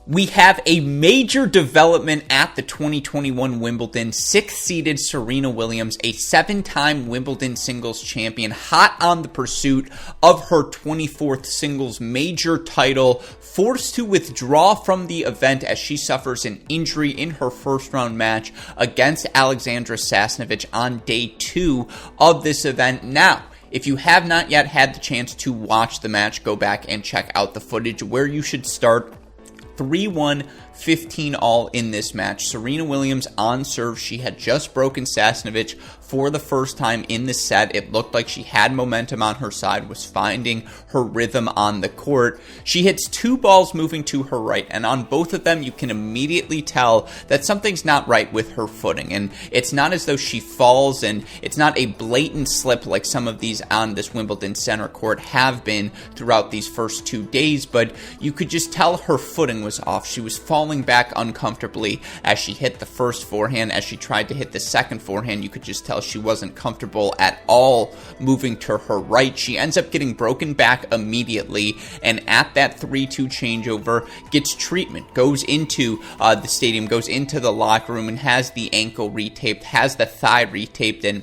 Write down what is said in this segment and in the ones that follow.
We have a major development at the 2021 Wimbledon. 6th-seeded Serena Williams, a 7-time Wimbledon singles champion, hot on the pursuit of her 24th singles major title, forced to withdraw from the event as she suffers an injury in her first-round match against Alexandra Sasnovich on day 2 of this event. Now, if you have not yet had the chance to watch the match, go back and check out the footage. Where you should start: 3-1, 15-all in this match. Serena Williams on serve. She had just broken Sasnovich for the first time in the set. It looked like she had momentum on her side, was finding her rhythm on the court. She hits 2 balls moving to her right, and on both of them you can immediately tell that something's not right with her footing. And it's not as though she falls, and it's not a blatant slip like some of these on this Wimbledon center court have been throughout these first 2 days, but you could just tell her footing was off. She was falling back uncomfortably as she hit the first forehand. As she tried to hit the second forehand, you could just tell she wasn't comfortable at all moving to her right. She ends up getting broken back immediately, and at that 3-2 changeover, gets treatment, goes into the stadium, goes into the locker room, and has the ankle retaped, has the thigh retaped, and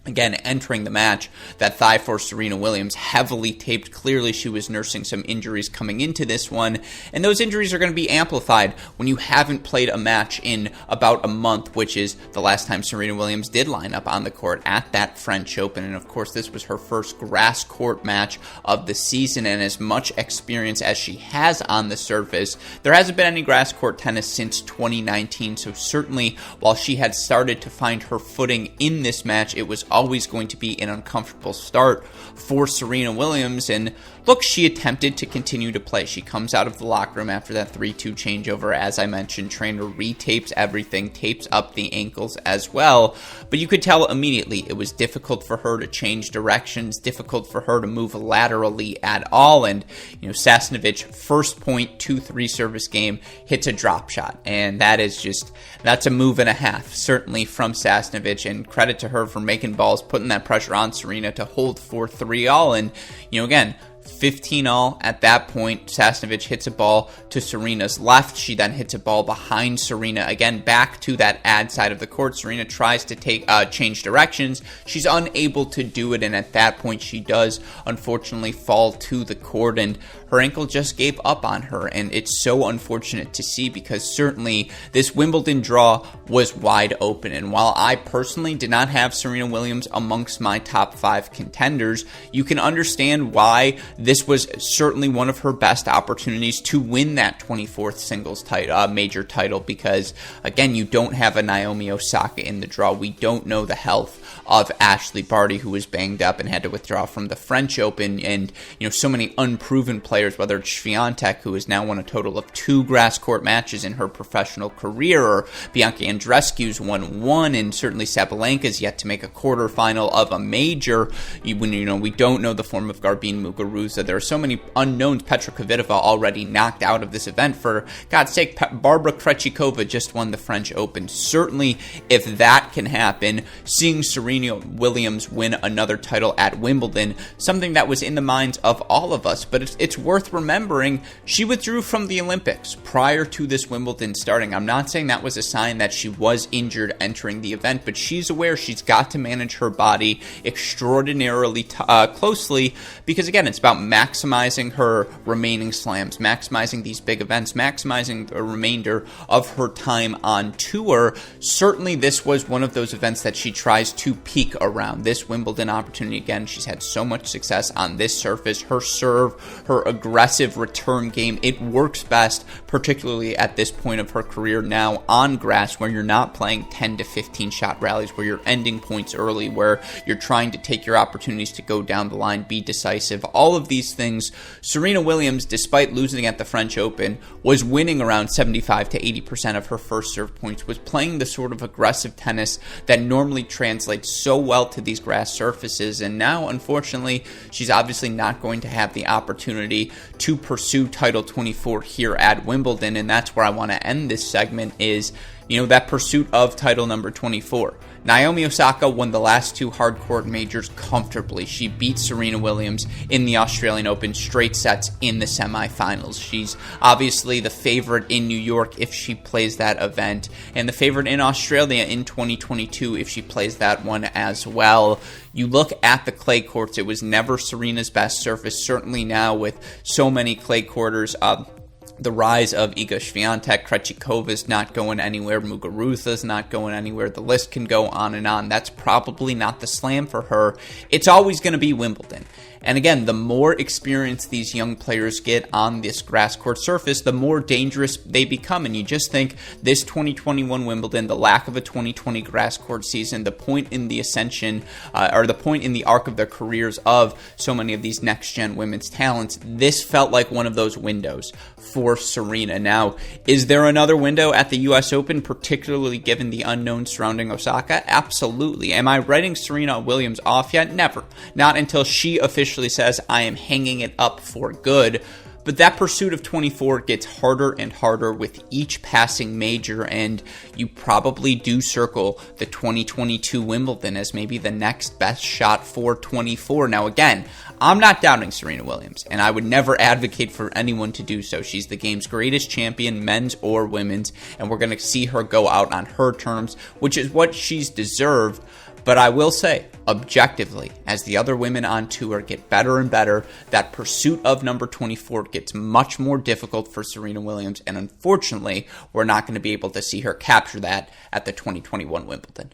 again, entering the match, that thigh for Serena Williams heavily taped. Clearly, she was nursing some injuries coming into this one, and those injuries are going to be amplified when you haven't played a match in about a month, which is the last time Serena Williams did line up on the court at that French Open. And of course, this was her first grass court match of the season, and as much experience as she has on the surface, there hasn't been any grass court tennis since 2019. So certainly, while she had started to find her footing in this match, it was always going to be an uncomfortable start for Serena Williams. And look, she attempted to continue to play. She comes out of the locker room after that 3-2 changeover. As I mentioned, trainer retapes everything, tapes up the ankles as well. But you could tell immediately it was difficult for her to change directions, difficult for her to move laterally at all. And, Sasnovich, first point, 2-3 service game, hits a drop shot. And that's a move and a half, certainly from Sasnovich. And credit to her for making balls, putting that pressure on Serena to hold 4-3-all. And, again, 15-all at that point. Sasnovich hits a ball to Serena's left. She then hits a ball behind Serena, again back to that ad side of the court. Serena tries to change directions. She's unable to do it, and at that point she does unfortunately fall to the court, and her ankle just gave up on her. And it's so unfortunate to see, because certainly this Wimbledon draw was wide open. And while I personally did not have Serena Williams amongst my top 5 contenders, you can understand why this was certainly one of her best opportunities to win that 24th singles title, major title, because again, you don't have a Naomi Osaka in the draw. We don't know the health of Ashley Barty, who was banged up and had to withdraw from the French Open, and so many unproven players, whether it's Swiatek, who has now won a total of 2 grass court matches in her professional career, or Bianca Andreescu's won 1, and certainly Sabalenka's yet to make a quarterfinal of a major. We don't know the form of Garbine Muguruza. There are so many unknowns. Petra Kvitova already knocked out of this event. For God's sake, Barbara Krejcikova just won the French Open. Certainly, if that can happen, seeing Serena Williams win another title at Wimbledon, something that was in the minds of all of us. But it's worth remembering, she withdrew from the Olympics prior to this Wimbledon starting. I'm not saying that was a sign that she was injured entering the event, but she's aware she's got to manage her body extraordinarily closely, because again, it's about maximizing her remaining slams, maximizing these big events, maximizing the remainder of her time on tour. Certainly, this was one of those events that she tries to peak around. This Wimbledon opportunity, again, she's had so much success on this surface. Her serve, her aggressive return game, it works best, particularly at this point of her career now on grass, where you're not playing 10 to 15 shot rallies, where you're ending points early, where you're trying to take your opportunities to go down the line, be decisive. All of these things, Serena Williams, despite losing at the French Open, was winning around 75 to 80% of her first serve points, was playing the sort of aggressive tennis that normally translates so well to these grass surfaces. And now, unfortunately, she's obviously not going to have the opportunity to pursue title 24 here at Wimbledon. And that's where I want to end this segment, is that pursuit of title number 24. Naomi Osaka won the last two hardcourt majors comfortably. She beat Serena Williams in the Australian Open straight sets in the semifinals. She's obviously the favorite in New York if she plays that event, and the favorite in Australia in 2022 if she plays that one as well. You look at the clay courts, it was never Serena's best surface, certainly now with so many clay quarters. The rise of Iga Swiatek, Krejcikova's not going anywhere, Muguruza's not going anywhere. The list can go on and on. That's probably not the slam for her. It's always going to be Wimbledon. And again, the more experience these young players get on this grass court surface, the more dangerous they become. And you just think this 2021 Wimbledon, the lack of a 2020 grass court season, the point in the ascension, or the point in the arc of their careers of so many of these next-gen women's talents, this felt like one of those windows for Serena. Now, is there another window at the U.S. Open, particularly given the unknown surrounding Osaka? Absolutely. Am I writing Serena Williams off yet? Never. Not until she officially says, I am hanging it up for good. But that pursuit of 24 gets harder and harder with each passing major, and you probably do circle the 2022 Wimbledon as maybe the next best shot for 24. Now again, I'm not doubting Serena Williams, and I would never advocate for anyone to do so. She's the game's greatest champion, men's or women's, and we're going to see her go out on her terms, which is what she's deserved. But I will say, objectively, as the other women on tour get better and better, that pursuit of number 24 gets much more difficult for Serena Williams, and unfortunately, we're not going to be able to see her capture that at the 2021 Wimbledon.